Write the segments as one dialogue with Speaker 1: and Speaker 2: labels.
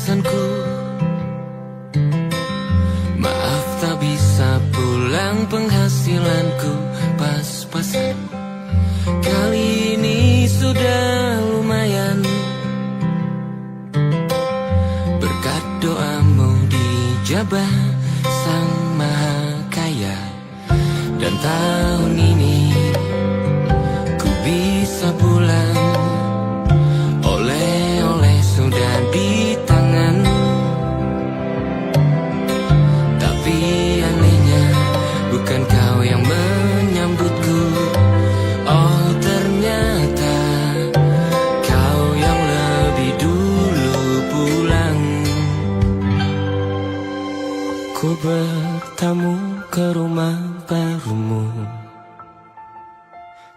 Speaker 1: pesanku. Maaf tak bisa pulang, penghasilanku pas-pasan. Kali ini sudah lumayan, berkat doamu dijabah Sang Maha Kaya. Dan tahun ini ku bisa pulang, oleh-oleh sudah di tangan. Tapi anehnya bukan kau yang menyambutku. Oh ternyata kau yang lebih dulu pulang. Ku bertamu ke rumah barumu,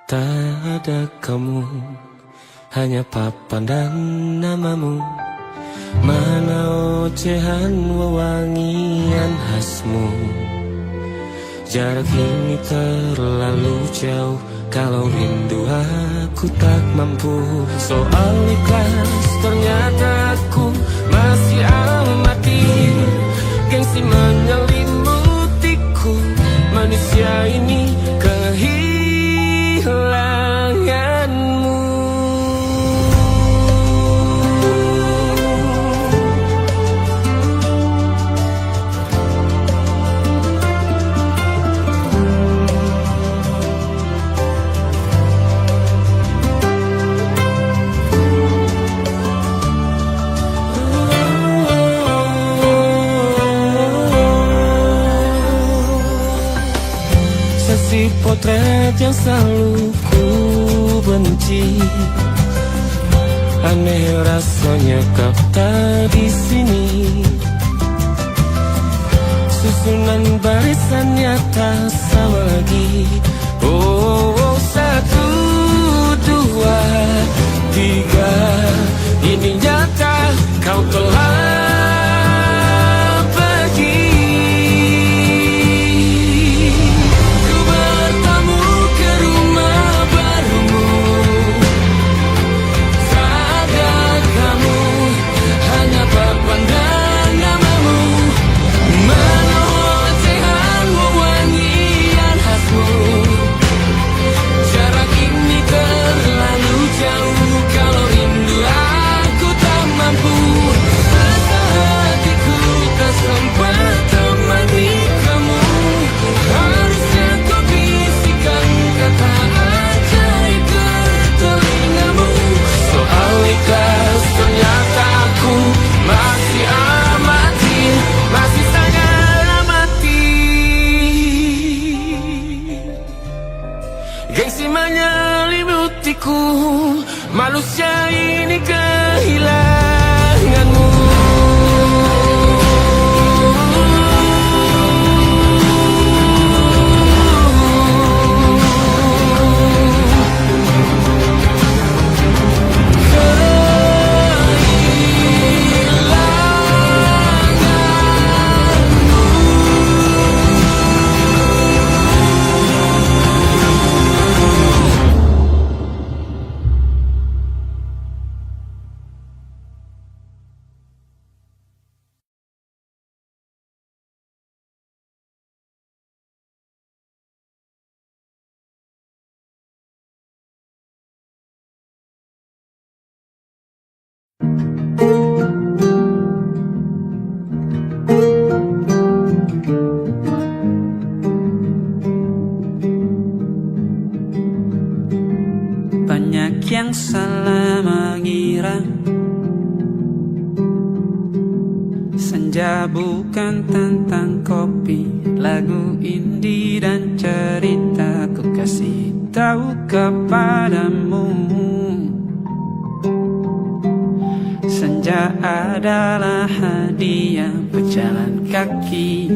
Speaker 1: tak ada kamu, hanya papan dan namamu. Mana ocehan wewangian khasmu. Jarak ini terlalu jauh, kalau rindu aku tak mampu. Soal ikhlas ternyata aku masih amati. Gengsi menyelimutiku, manusia ini kehilanganmu. Si potret yang selalu ku benci, aneh rasanya kau tak di sini. Susunan barisannya tak sama lagi. Oh, 1, 2, 3, ini nyata kau telah gengsi menyelimutiku, manusia ini kehilanganmu.
Speaker 2: Banyak yang salah mengira senja bukan tentang kopi, lagu indie dan cerita. Ku kasih tahu kepadamu, senja adalah hadiah pejalan kaki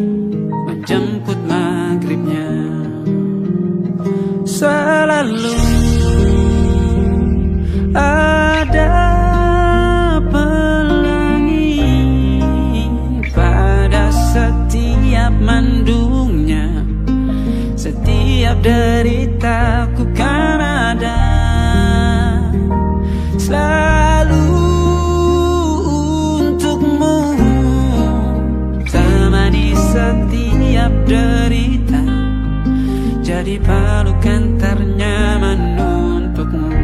Speaker 2: menjemput maghribnya. Selalu ada pelangi pada setiap mendungnya. Setiap deritaku kan ada selalu untukmu. derita, jadi pelukan ternyaman untukmu.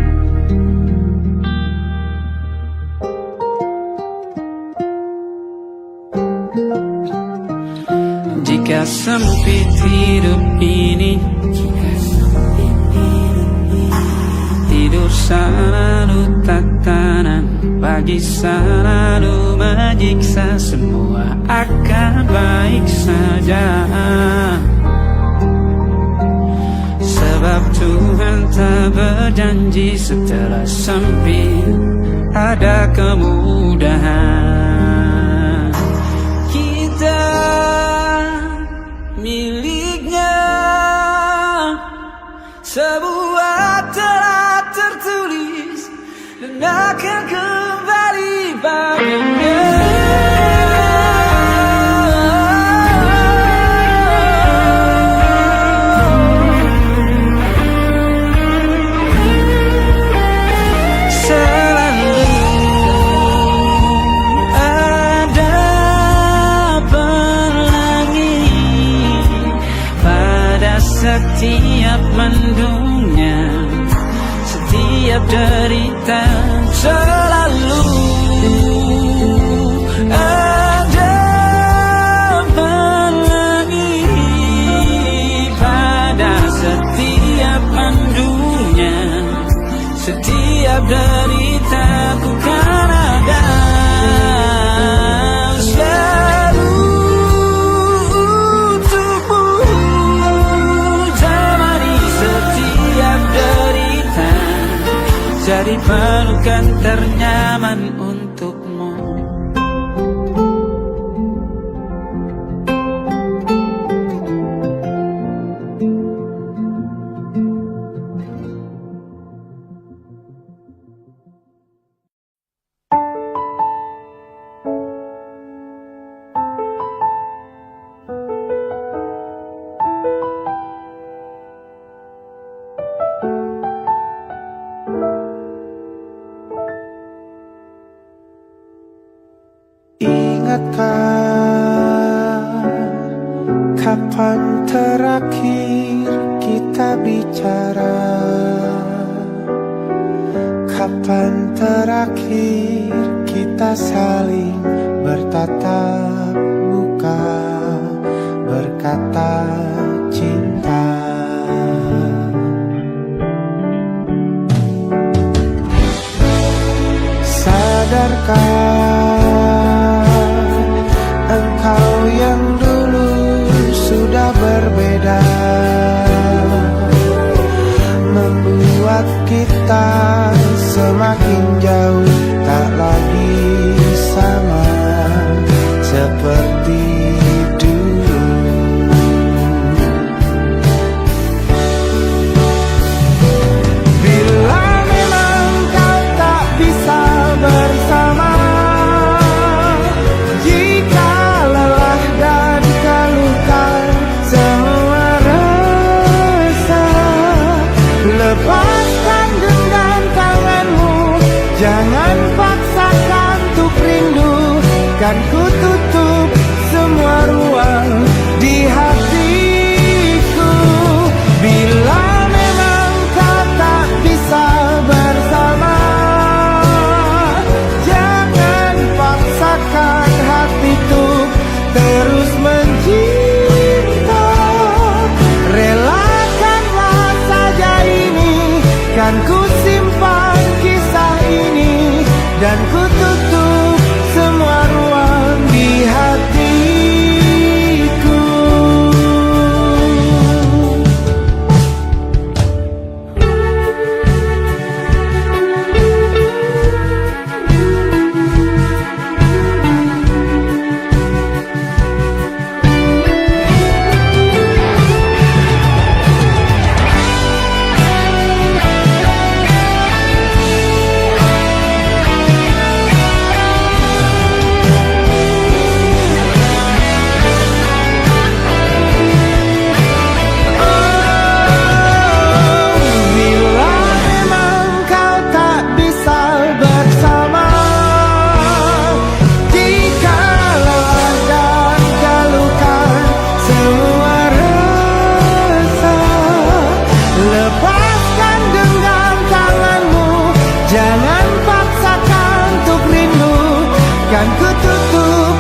Speaker 2: Jika sempit hidup ini, tidur selalu tatanan, pagi selalu menyiksa, semua akan baik saja. Sebab Tuhan tak berjanji setelah sempit ada kemudahan. Kita miliknya, sebuah telah tertulis dan akan kembali padanya. Setiap mendungnya, setiap derita, selalu ada pelangi. Pada setiap mendungnya, setiap derita, ku kan ada. Jadi pelukan ternyaman untukmu.
Speaker 3: Kapan terakhir kita bicara? Kapan terakhir kita saling bertatap muka, berkata cinta? Sadarkah engkau yang dulu sudah berbeda, membuat kita semakin jauh, tak lagi sama seperti dulu. Bila memang kau tak bisa bersama, lepaskan genggam tanganmu, jangan paksakan untuk rindu, kan ku tutup semua ruang di hatiku. Bila memang kau tak bisa bersama, jangan paksakan hatiku terus mencinta. Relakanlah saja ini, kan ku simpan kisah ini, dan ku tutup semua ruang di hatiku. kan ku tutup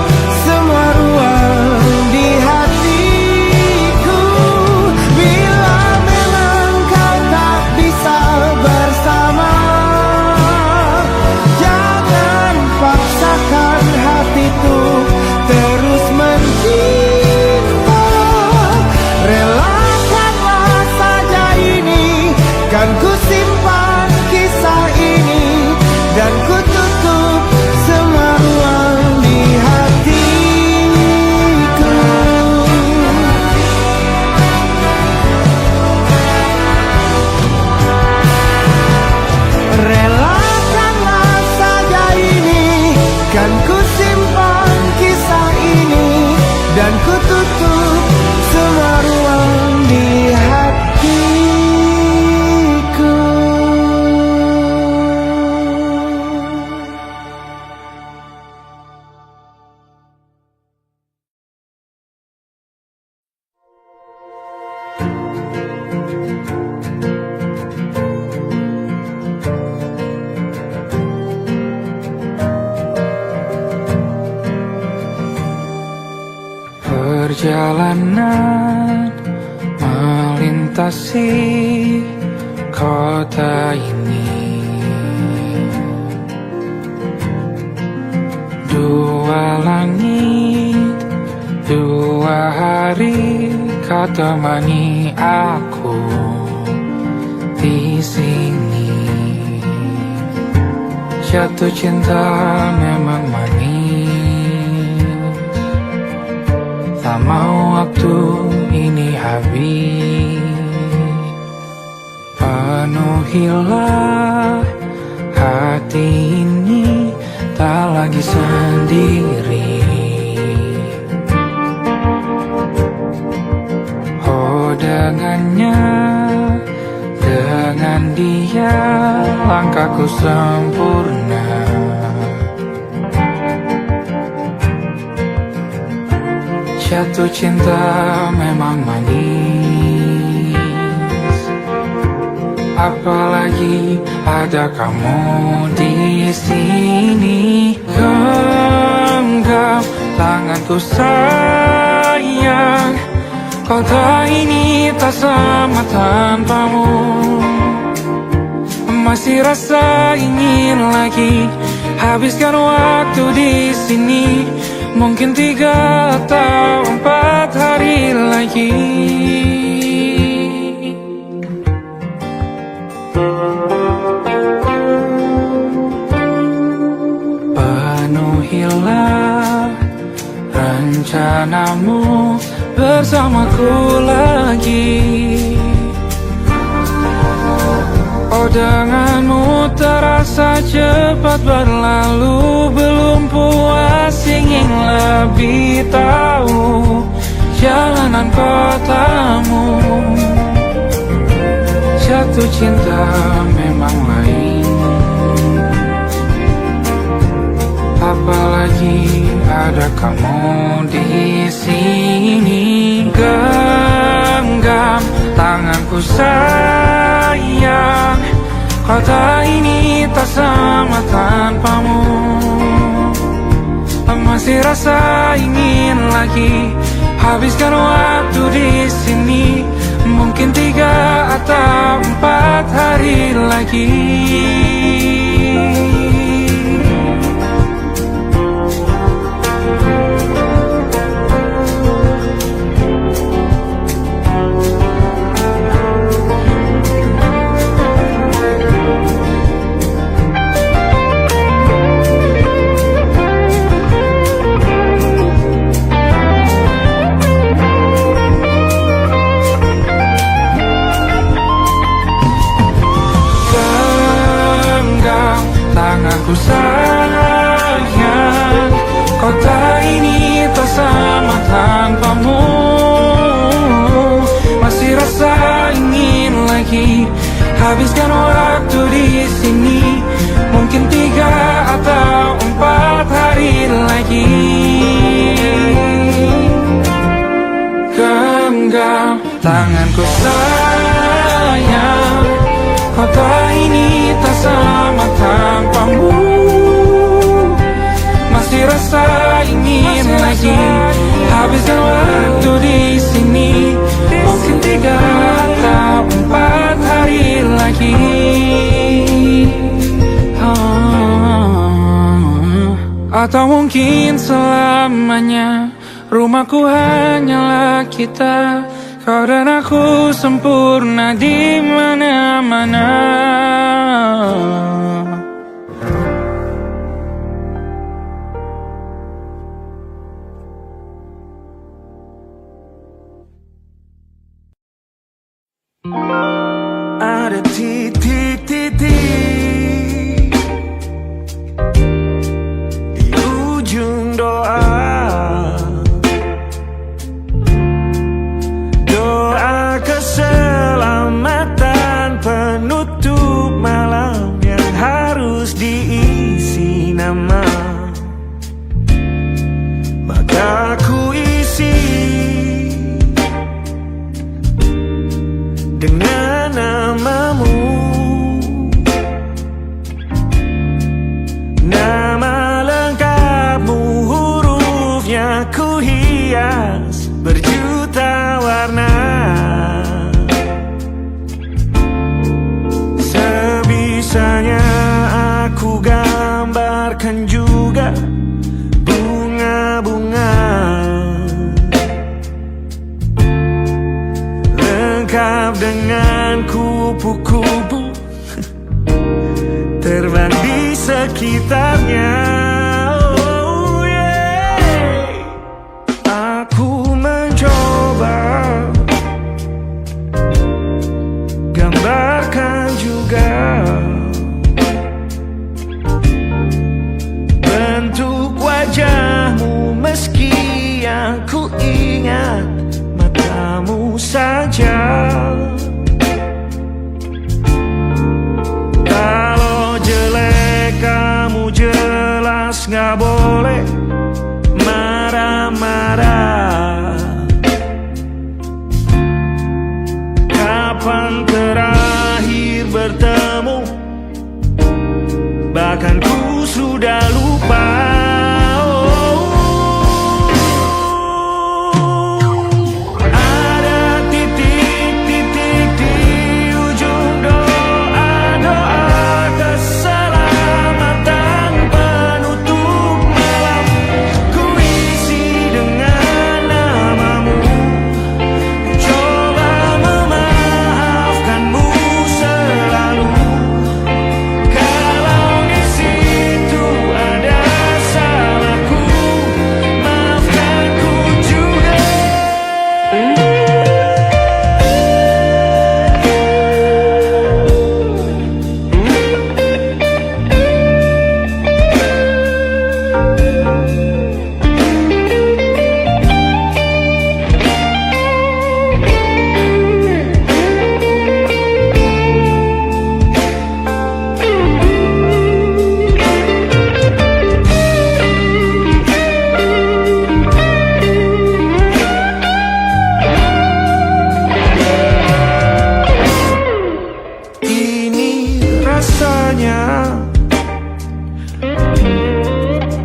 Speaker 3: semua ruang di hatiku. Bila memang kau tak bisa bersama, jangan paksakan hatiku terus mencinta. Relakanlah saja ini, kan ku simpan kisah ini, dan ku tutup semua ruang di hatiku. Relakanlah saja ini, kan ku simpan kisah ini, dan ku tutup semua ruang di hatiku.
Speaker 2: Perjalanan melintasi kota ini, dua langit, dua hari kau temani aku di sini. Jatuh cinta memang manis, tak mau waktu ini habis. Penuhilah hati ini, tak lagi sendiri. Oh dengannya, dengan dia langkahku sempurna. Jatuh cinta memang manis, apalagi ada kamu di sini. Genggam tanganku sayang, kota ini tak sama tanpamu. Masih rasa ingin lagi habiskan waktu di sini. Mungkin 3 atau 4 hari lagi. Penuhilah rencanamu bersamaku lagi. Oh denganmu terasa cepat berlalu, belum puas ingin lebih tahu jalanan kotamu. Jatuh cinta memang lain, apalagi ada kamu di sini. Genggam tanganku sayang, kota ini tak sama tanpamu. Masih rasa ingin lagi habiskan waktu di sini. Mungkin 3 atau 4 hari lagi. Tanganku sayang, kota ini tak sama tanpamu. Masih rasa ingin lagi habiskan waktu di sini. Mungkin 3 atau 4 hari lagi. Genggam tanganku sayang, kota ini tak sama tanpamu. Masih Atau mungkin selamanya rumahku hanyalah kita, kau dan aku sempurna di mana-mana.
Speaker 3: Ada titik-titik di ujung doa, doa keselamatan penutup malam yang harus diisi nama. Maka ku isi dengan namamu, nama lengkapmu, hurufnya ku hias berjuta warna. Sebisanya aku gambarkan juga bunga-bunga lengkap dengan kupu-kupu terbang di sekitarnya. Oh yeah. Aku mencoba gambarkan juga bentuk wajahmu, meski yang ku ingat matamu saja. Kalau jelek kamu jelas gak boleh marah-marah. Kapan terakhir bertemu, bahkan ku sudah lupa.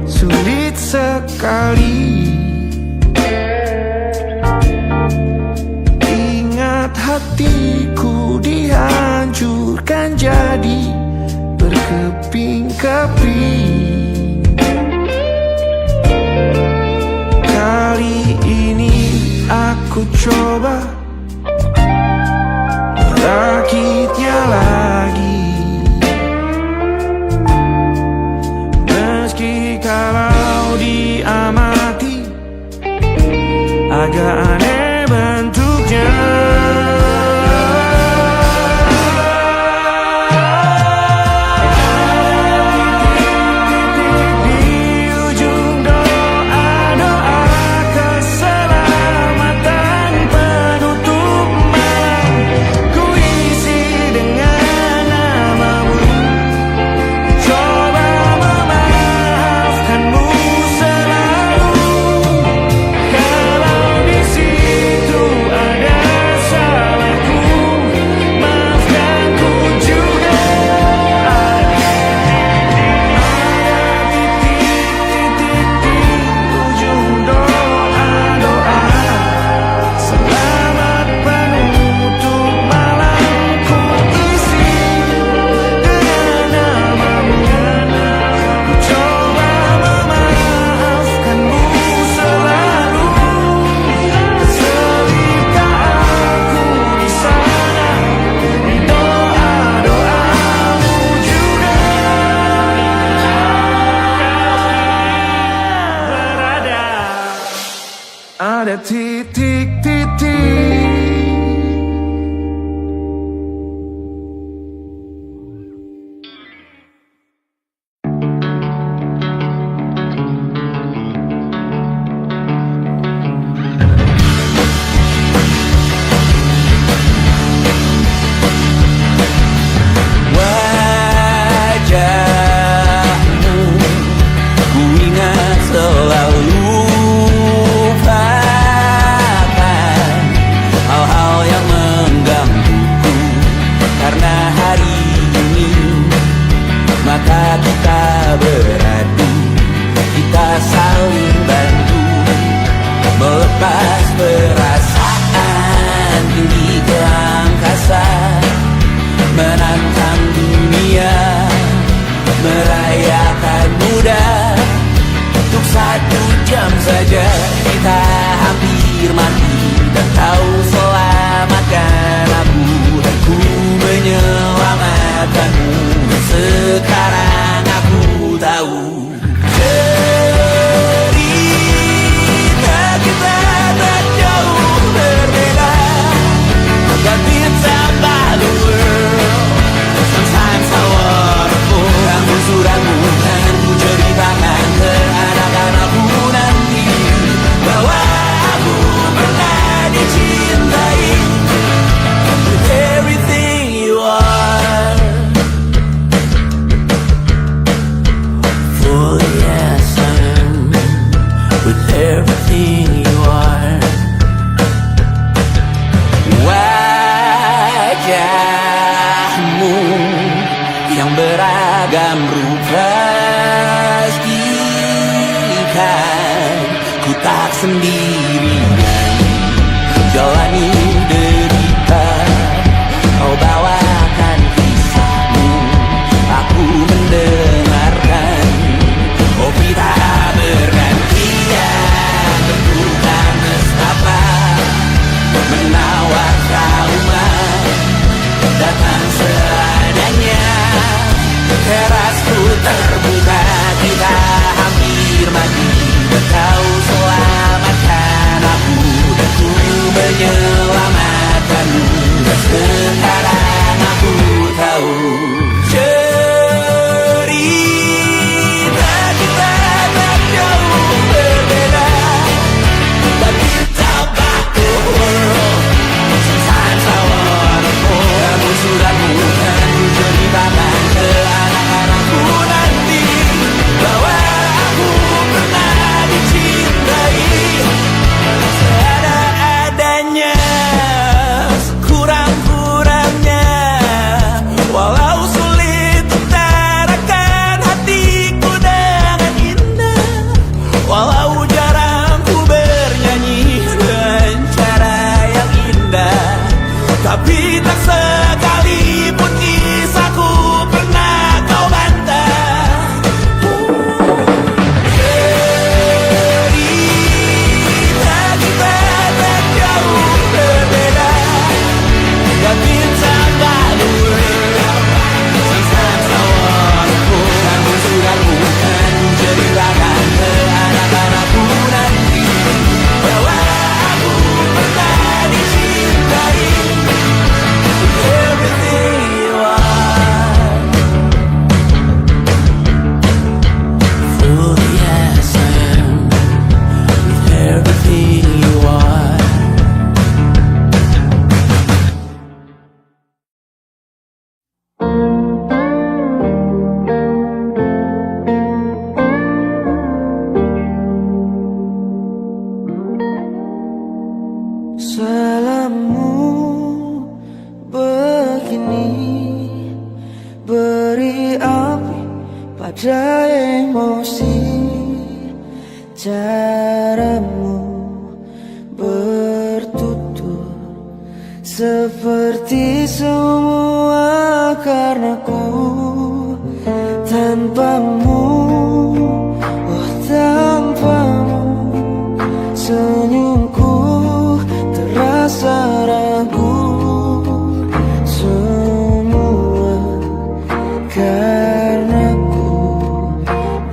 Speaker 3: Sulit sekali ingat hatiku dihancurkan jadi berkeping-keping. Kali ini aku coba merakitnya lagi. Meski kalau diamati agak aneh bentuknya. See
Speaker 2: pada titik-titik.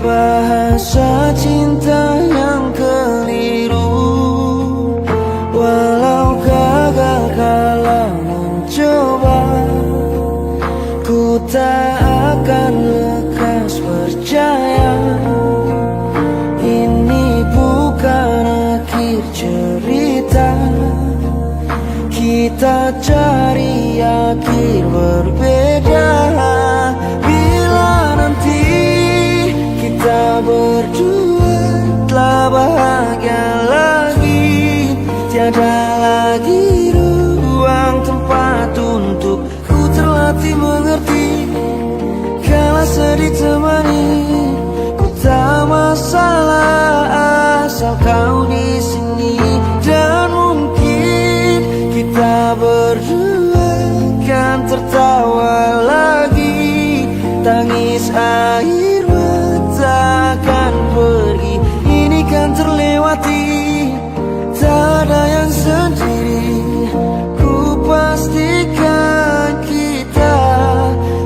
Speaker 3: Bahasa cinta yang keliru kita cari akhir berbeda. Bila nanti kita berdua telah bahagia lagi, tiada lagi ruang tempat untuk ku terlatih mengerti. Kala sedih temani, ku tak masalah asal kau di sini. Dan mungkin kita berdua kan tertawa lagi, tangis air mata akan pergi, ini kan terlewati. Tak ada yang sendiri, ku pastikan kita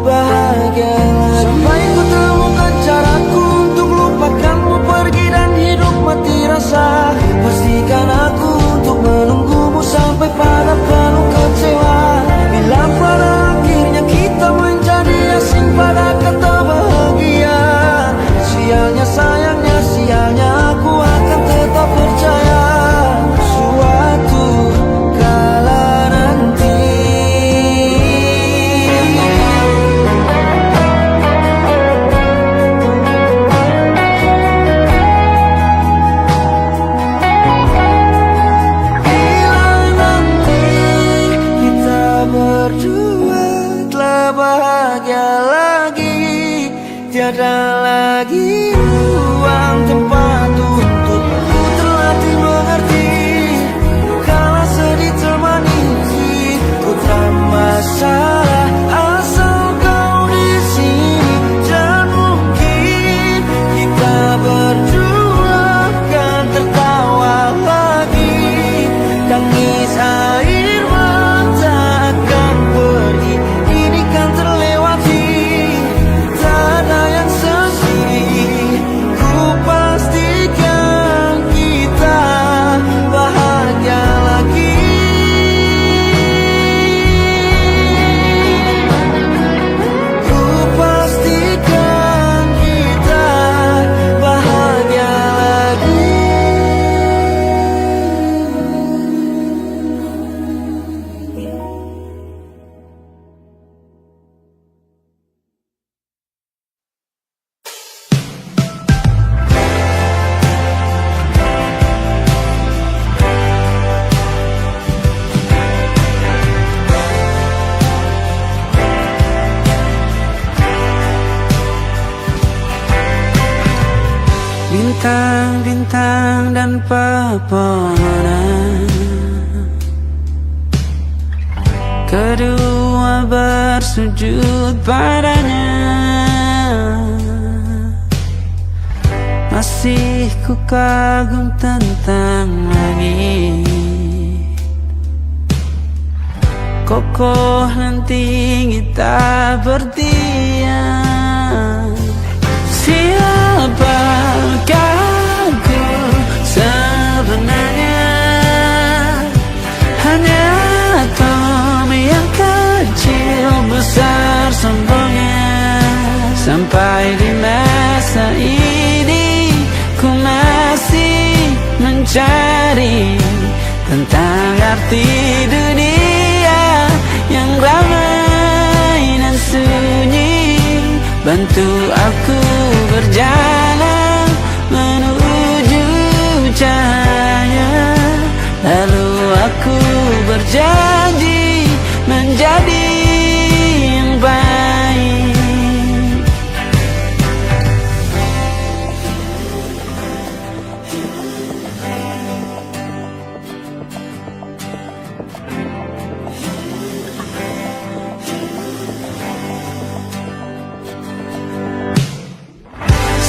Speaker 3: bahagia lagi. Sampai ku temukan caraku untuk lupakanmu pergi dan hidup mati rasa. Pastikan aku untuk menunggumu sampai pada penuh kecewa. Bila pada akhirnya kita menjadi asing pada kata bahagia, sialnya sayangnya sialnya aku akan tetap percaya suatu kala nanti. Bila nanti kita berdua telah bahagia lagi, tiada lagi ruang tempat untuk ku terlatih mengerti. Kala sedih temani, ku tak masalah asal kau di sini. Dan mungkin kita berdua kan tertawa lagi, tangis air mata akan pergi, ini kan terlewati. Tak ada yang sendiri, ku pastikan kita bahagia lagi. Ku pastikan kita bahagia lagi.
Speaker 2: Bintang-bintang dan pepohonan, kedua bersujud padanya. Masih ku kagum tentang langit, kokoh dan tinggi tak berdiam. Siapakah aku sebenarnya? Hanya atom yang kecil besar sombongnya. Sampai di masa ini ku masih mencari tentang arti dunia yang ramai dan sunyi. Bantu aku berjalan menuju cahaya, lalu aku berjanji menjadi yang baik.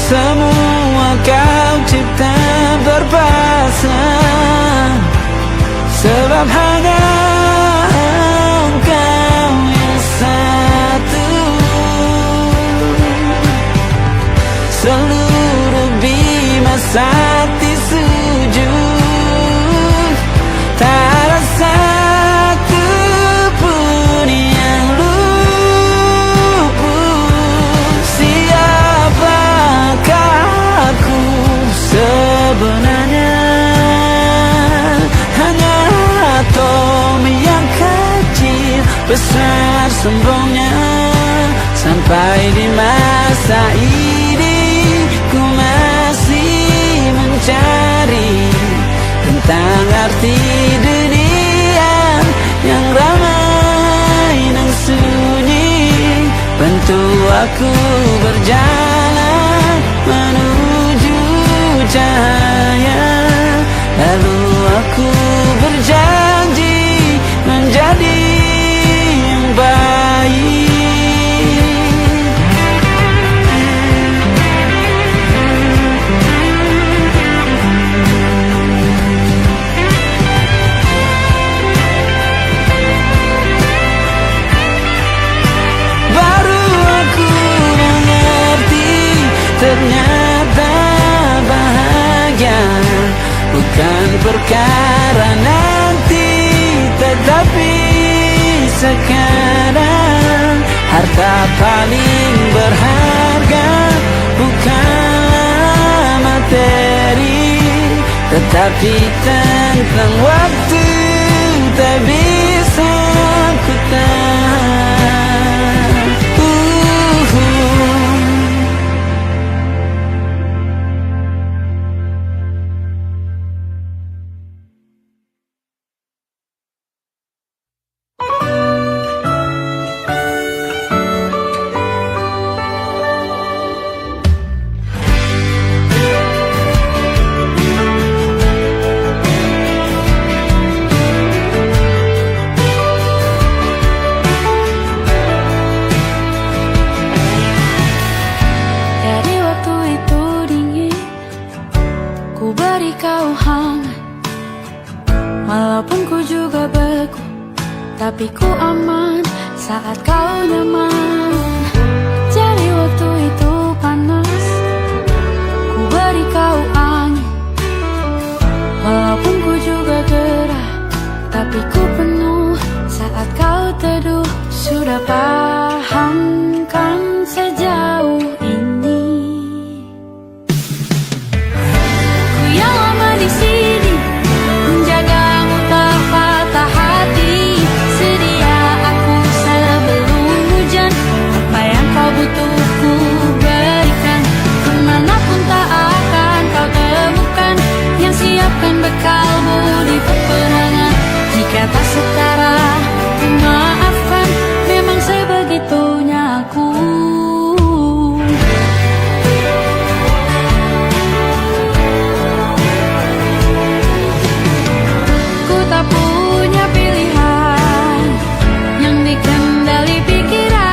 Speaker 2: Semua kau cipta berpasang, sebab hanya engkau yang satu. Seluruh bima sakti sujud, tak ada satu pun yang luput. Siapakah aku sebenarnya? Hanya atom yang besar sombongnya. Sampai di masa ini ku masih mencari tentang arti dunia yang ramai dan sunyi. Bantu aku berjalan menuju cahaya, lalu aku berjanji menjadi yang baik. Baru aku mengerti, ternyata bahagia bukan perkara nanti, tetapi sekarang. Harta paling berharga bukanlah materi, tetapi tentang waktu tak bisa ku tahan.
Speaker 4: Tapi ku aman saat kau nyaman. Jadi waktu itu panas, ku beri kau angin. Walaupun ku juga gerah, tapi ku penuh saat kau teduh. Sudah paham kan sejauh ini? Ku yang lama di sini menjagamu tak patah hati. Butuh ku berikan, kemanapun tak akan kau temukan yang siapkan bekalmu di peperangan. Jika tak setara, ku maafkan, memang sebegitunya aku. Ku tak punya pilihan yang dikendali pikiran.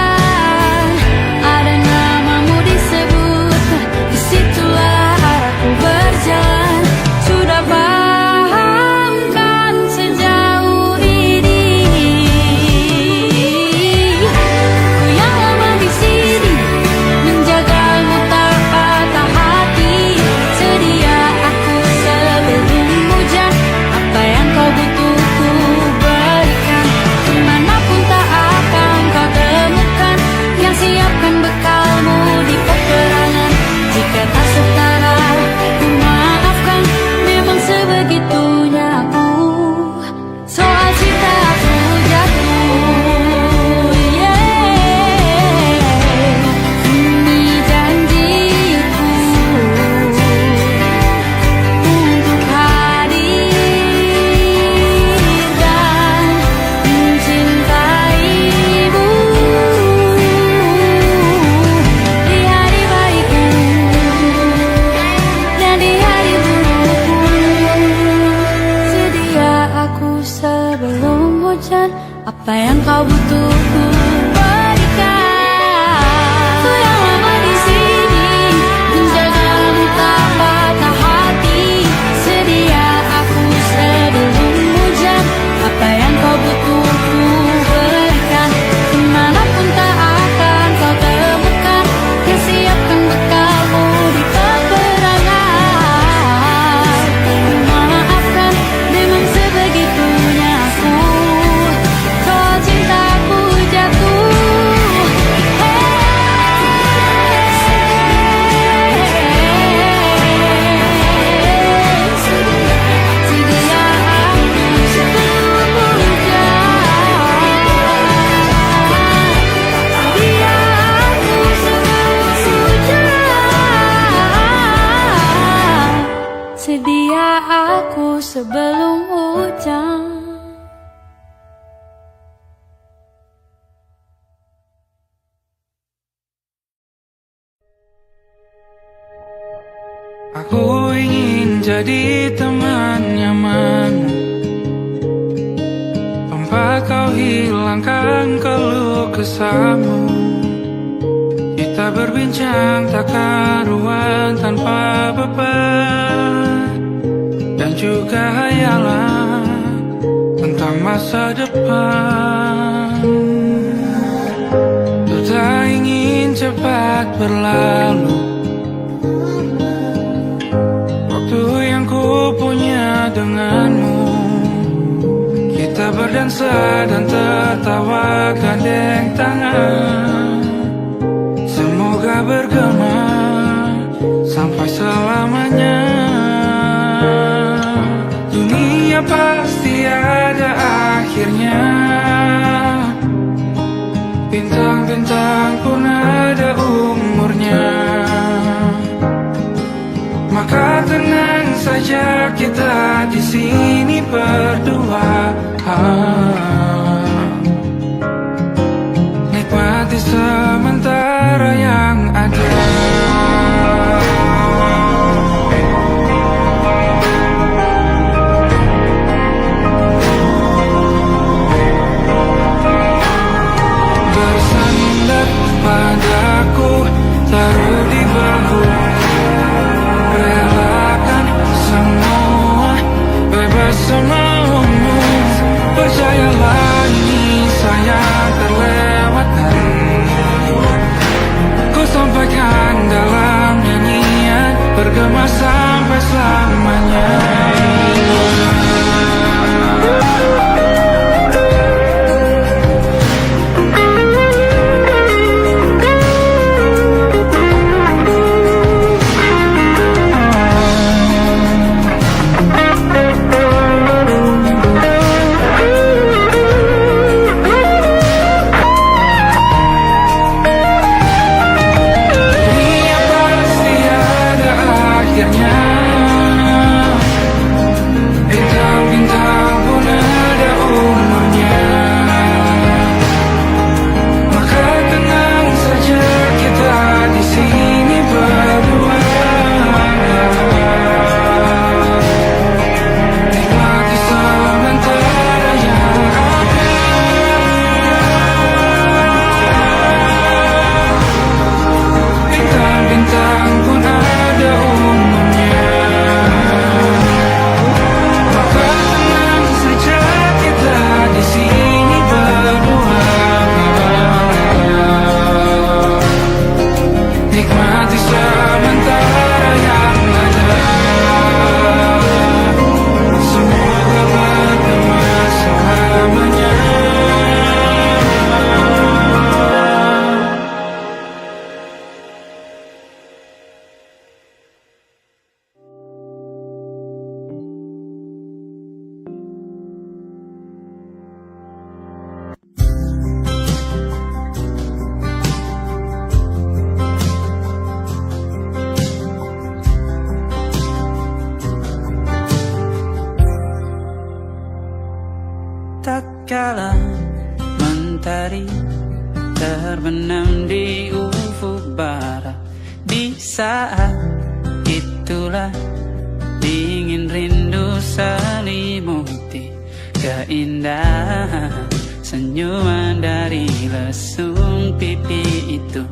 Speaker 4: Sudah paham kan sejauh ini? Ku yang lama di sini menjagamu tak patah hati. Sedia aku sebelum hujan, apa yang kau butuh ku berikan. Kemanapun tak akan kau temukan yang siapkan bekalmu di peperangan. Jika tak setara, ku maafkan, memang sebegitunya aku. Soal cinta aku jatuh, ini janjiku untuk hadir dan mencintaimu di hari baikku dan di hari burukku. Sedia aku sebelum hujan, apa yang kau butuh ku berikan. Ku yang lama di sini menjagamu tak patah hati. Sedia aku sebelum hujan, apa yang kau butuh ku berikan. Kemanapun tak akan kau temukan yang siapkan bekalmu di peperangan. Maafkan, memang sebegitunya aku. Soal cintaku jatuh. sebelum hujan.
Speaker 2: Aku ingin jadi teman nyamanmu, tempat kau hilangkan keluh kesahmu. Kita berbincang tak karuan tanpa beban, dan juga hayalan tentang masa depan. Ku tak ingin cepat berlalu waktu yang ku punya denganmu. Kita berdansa dan tertawa gandeng tangan, semoga bergema sampai selamanya. Dunia pasti ada akhirnya, bintang-bintang pun ada umurnya. Maka tenang saja kita di sini berdua, nikmati sementara yang ada. Bersandar padaku, taruh di bahu, relakan semua, bebas semaumu. Percayalah ini sayang terlewatkan, ku sampaikan dalam nyanyian, bergema sampai selamanya.
Speaker 5: Tatkala mentari terbenam di ufuk barat, di saat itulah dingin rindu selimuti keindahan senyuman dari lesung pipi itu.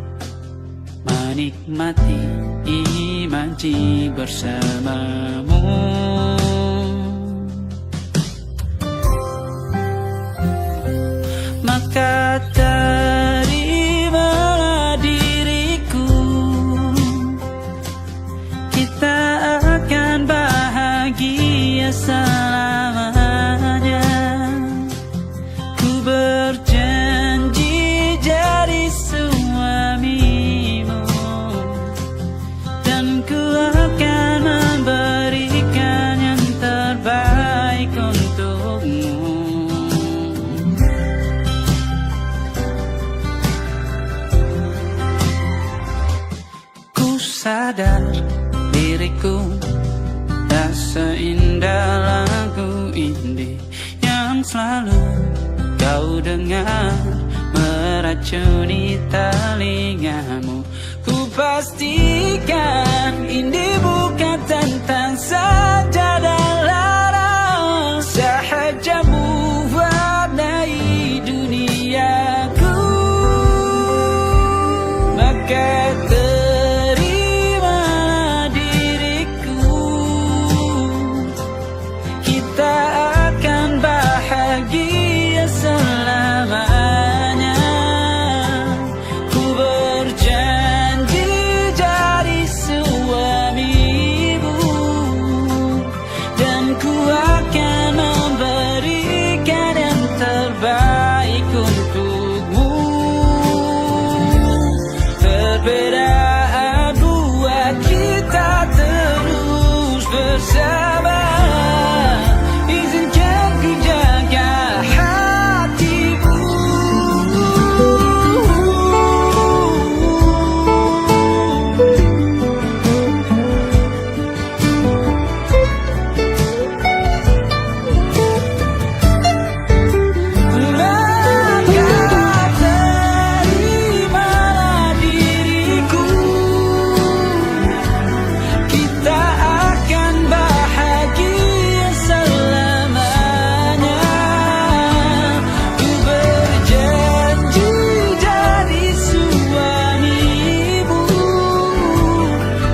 Speaker 5: Menikmati imaji bersamamu, maka terimalah diriku, kita akan bahagia selamanya. Ku berjanji jadi suamimu, dan ku akan memberikan yang terbaik untukmu. Sadar diriku tak seindah selalu kau dengar meracuni telingamu. Ku pastikan ini bukan tentang saja dan larang, sahaja mewarnai duniaku. Maka terimalah diriku, kita akan bahagia selamanya. Ku berjanji jadi suamimu, dan ku akan memberikan yang terbaik untukmu. Perbedaan buat kita terus bersama. Izinkan ku jaga hatimu. Maka terimalah diriku, kita akan bahagia selamanya. Ku berjanji jadi suamimu,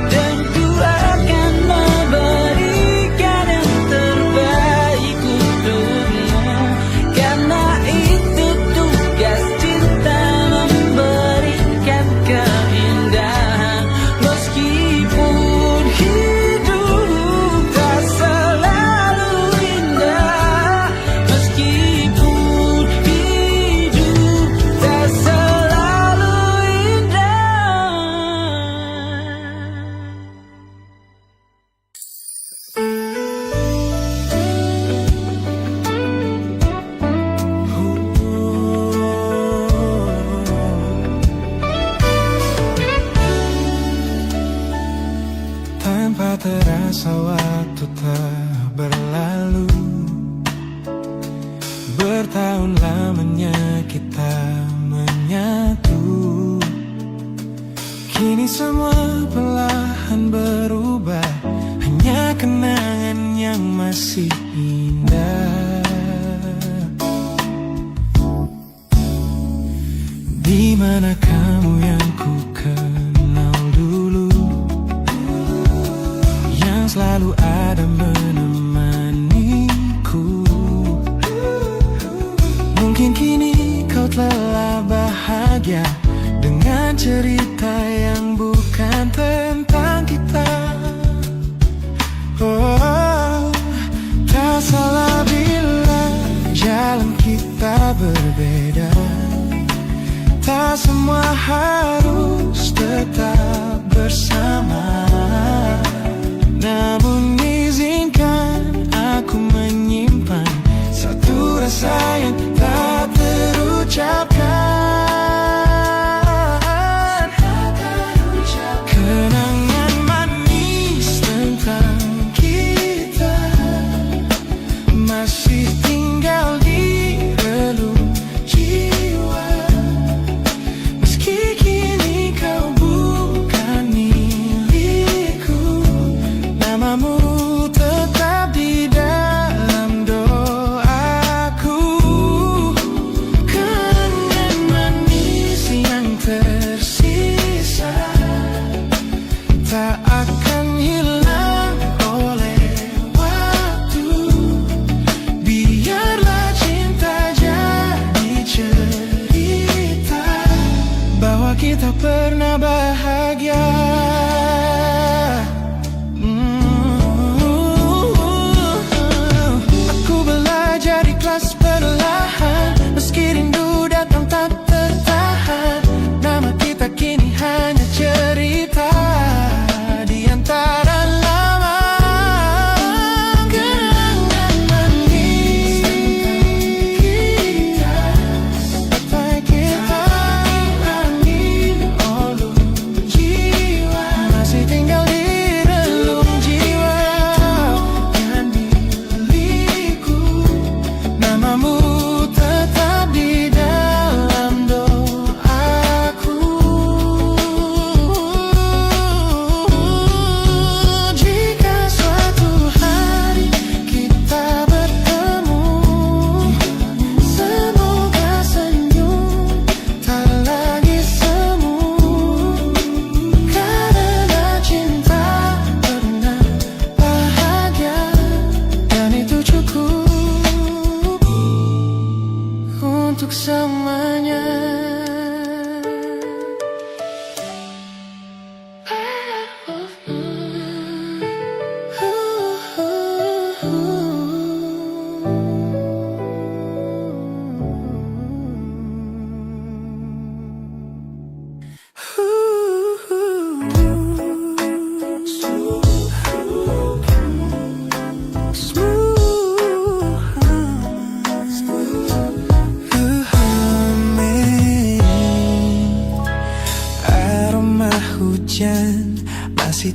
Speaker 5: dan ku akan memberikan yang terbaik untukmu. Karena itu tugas cinta, memberikan keindahan. Meskipun hidup tak selalu indah, meskipun hidup tak selalu indah.
Speaker 3: Tanpa terasa waktu telah berlalu, bertahun lamanya kita menyatu. Kini semua perlahan berubah, hanya kenangan yang masih indah. Di mana kamu yang ku kenal dulu, yang selalu ada menemaniku. Mungkin kini kau telah bahagia dengan cerita yang bukan tentang kita. Oh, tak salah bila jalan kita berbeda. Tak semua harus tetap bersama. Namun izinkan aku menyimpan satu rasa yang tak terucapkan. Kenangan manis tentang kita masih tinggal di relung jiwa. Meski kini kau bukan milikku, namamu tetap di dalam doaku.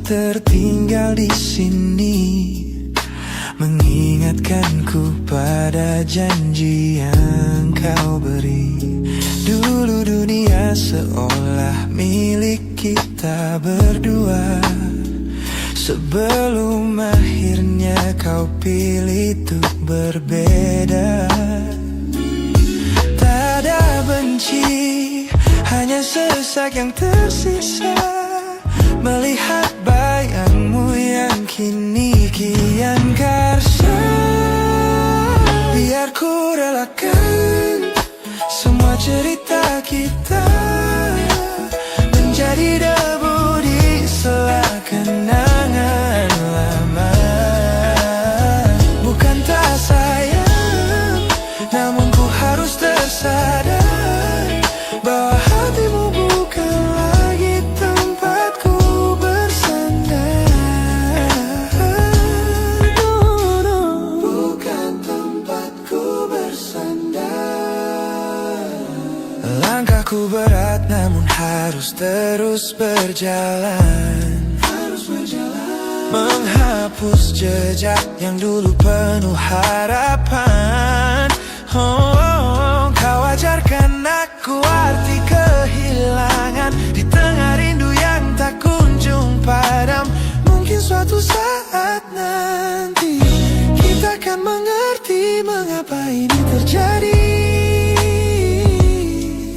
Speaker 3: tertinggal di sini, mengingatkanku pada janji yang kau beri. Dulu dunia seolah milik kita berdua, sebelum akhirnya kau pilih untuk berbeda. Tak ada benci, hanya sesak yang tersisa, melihat bayangmu yang kini kian karsa. Biar ku relakan semua cerita kita menjadi debu di sela kenangan lama. Bukan tak sayang, namun ku harus tersadar bahwa hatimu bukan lagi tempatku bersandar. Bukan tempatku bersandar. Langkahku berat namun harus terus berjalan, menghapus jejak yang dulu penuh harapan. Kau ajarkan aku arti kehilangan di tengah rindu yang tak kunjung padam. Mungkin suatu saat nanti kita akan mengerti mengapa ini terjadi.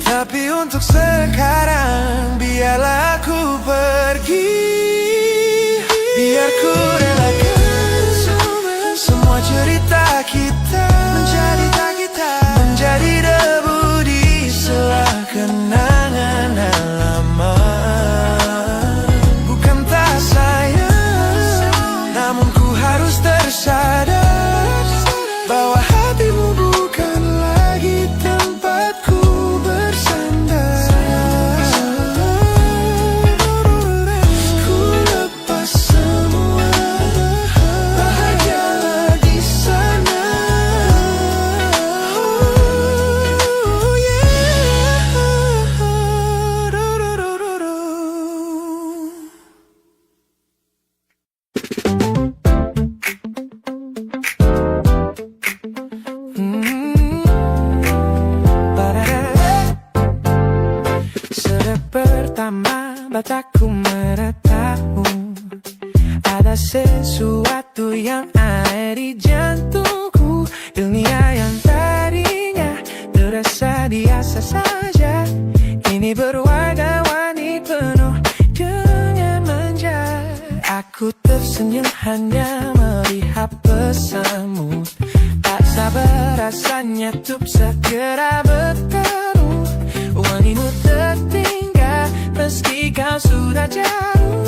Speaker 3: Tapi untuk sekarang biarlah aku pergi. Biar ku relakan semua cerita kita menjadi debu di sela kenangan lama. Bukan tak sayang, namun ku harus tersadar bahwa hatimu bukan lagi tempatku bersandar. Ku lepas semua, bahagialah di sana. Oh yeah. Sejak pertama mataku menatapmu, ada sesuatu yang ada di jantungku. Dunia yang tadinya terasa biasa saja, kini berwarna-warni penuh dengan manja. Aku tersenyum hanya melihat pesanmu, tak sabar rasanya untuk segera bertemu. Wangimu tertinggal meski kau sudah jauh,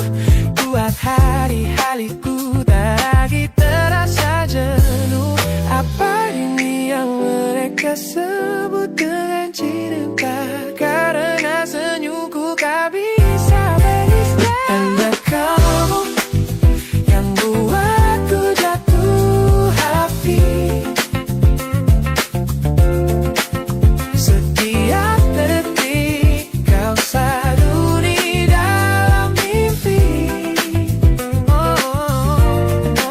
Speaker 3: buat hari-hariku tak lagi terasa jenuh. Apa ini yang mereka sebut dengan cinta? Karena senyumku tak bisa beristirahat. Tanda kamu yang buatku jatuh hati. Setiap detik kau selalu di dalam mimpi. Oh, oh, oh.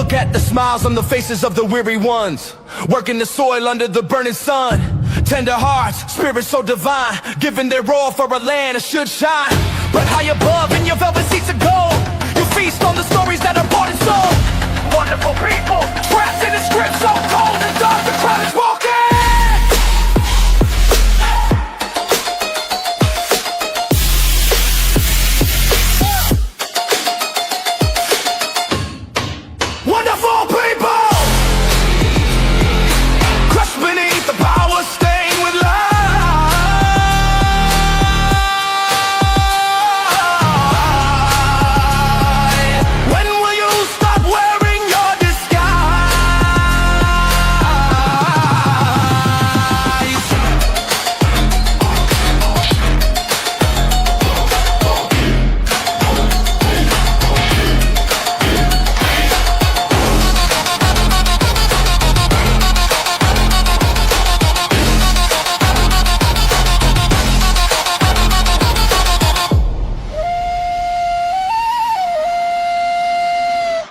Speaker 3: Look at the smiles on the faces of the weary ones, working the soil under the burning sun. Tender hearts, spirits so divine, giving their all for a land that should shine. But high above in your velvet seats of gold, you feast on the stories that are bought and sold. Wonderful people, trapped in a script so cold and dark, the crowd is walking. Wonderful people, crushed beneath the power, stained with light. When will you stop wearing your disguise?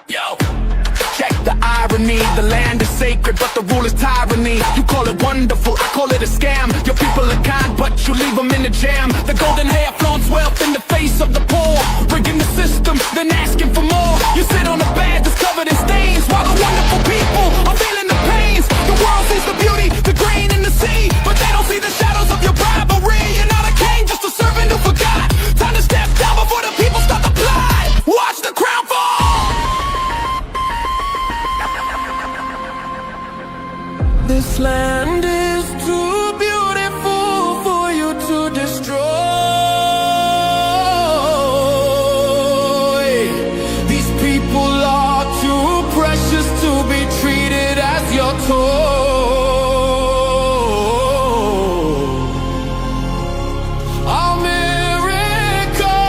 Speaker 3: Yo, check the irony. The land is sacred, but the rule is tyranny. You call it wonderful, I call it a scam. Your people are kind, but you leave them in the jam. The golden hair flaunts wealth in the face of the poor, rigging the system, then asking for more. You sit on a bed that's covered in stains, while the wonderful people are feeling the pains. The world sees the beauty, the grain in the sea, but they don't see the shadows of your bribery. You're not a king, just a servant who forgot. Time to step down before the people start to plot. Watch the crown fall.
Speaker 1: This land is too beautiful for you to destroy.
Speaker 3: These people are too precious to be treated as your toy. A miracle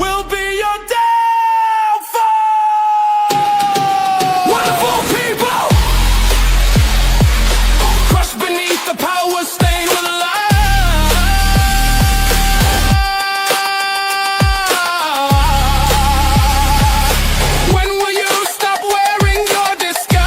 Speaker 3: will be your downfall. Wonderful people, crushed beneath the power, stained with light. When will you stop wearing your disguise?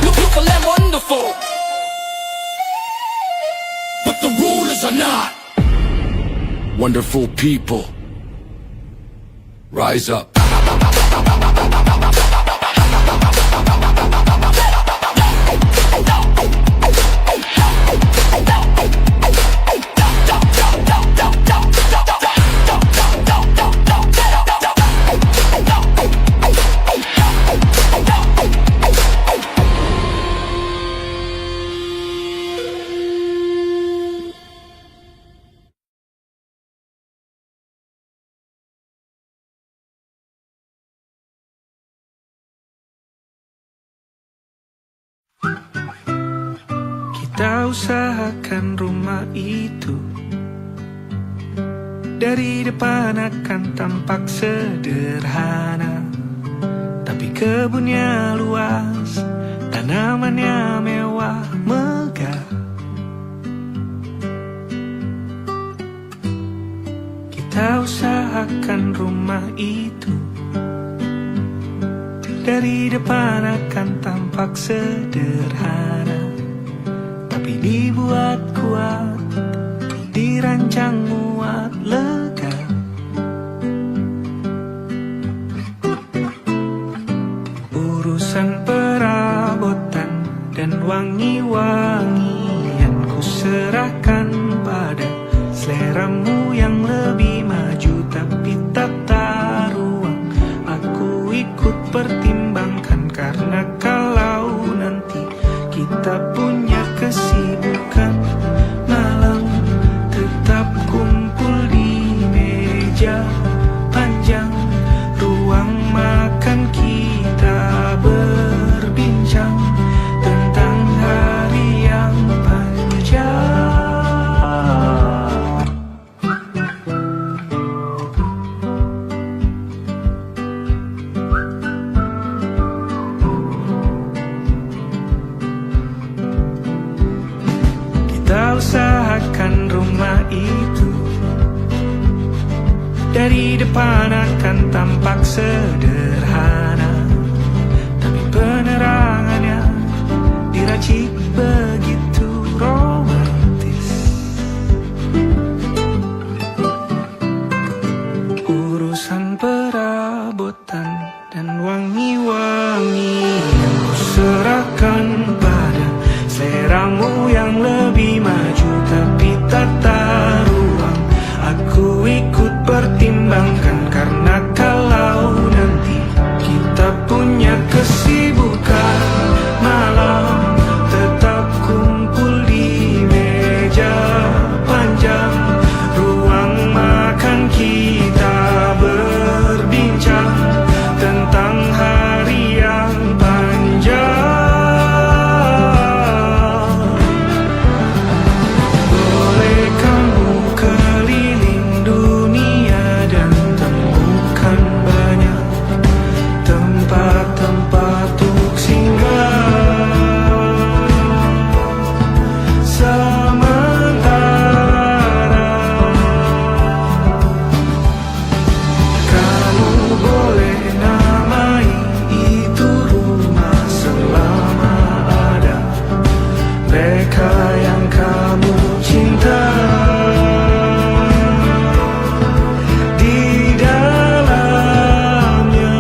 Speaker 3: Look, beautiful and wonderful, but the rulers are not. Wonderful people, rise up.
Speaker 2: Kita usahakan rumah itu dari depan akan tampak sederhana, tapi kebunnya luas, tanamannya mewah megah. Kita usahakan rumah itu dari depan akan tampak sederhana, tapi dibuat kuat, dirancang muat lega. Urusan perabotan dan wangi-wangian ku serahkan pada seleramu yang lebih maju, tapi tak tahu Dari depan akan tampak sederhana, tapi penerangannya diracik begitu romantis. Urusan perabotan dan wangi-wangi yang kuserahkan pada seleramu yang lebih maju, tapi tata ruang aku ikut pertimbangkan. Karena kalau nanti kita punya kesibukan malam, tetap kumpul di meja panjang ruang makan, kita berbincang tentang hari yang panjang. Boleh kamu keliling dunia dan temukan banyak tempat-tempat untuk singgah. Sementara kamu boleh namai itu rumah selama ada mereka yang kamu cinta di dalamnya.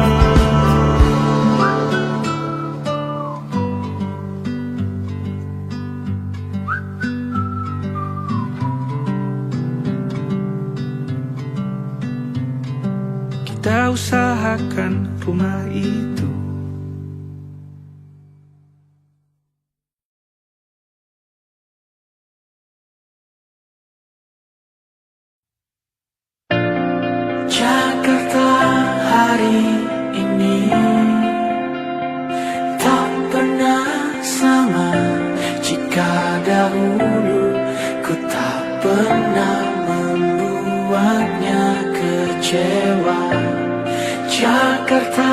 Speaker 2: Kita usahakan rumah itu.
Speaker 1: Jakarta hari ini tak pernah sama. Jika dahulu ku tak pernah membuatnya kecewa. Jakarta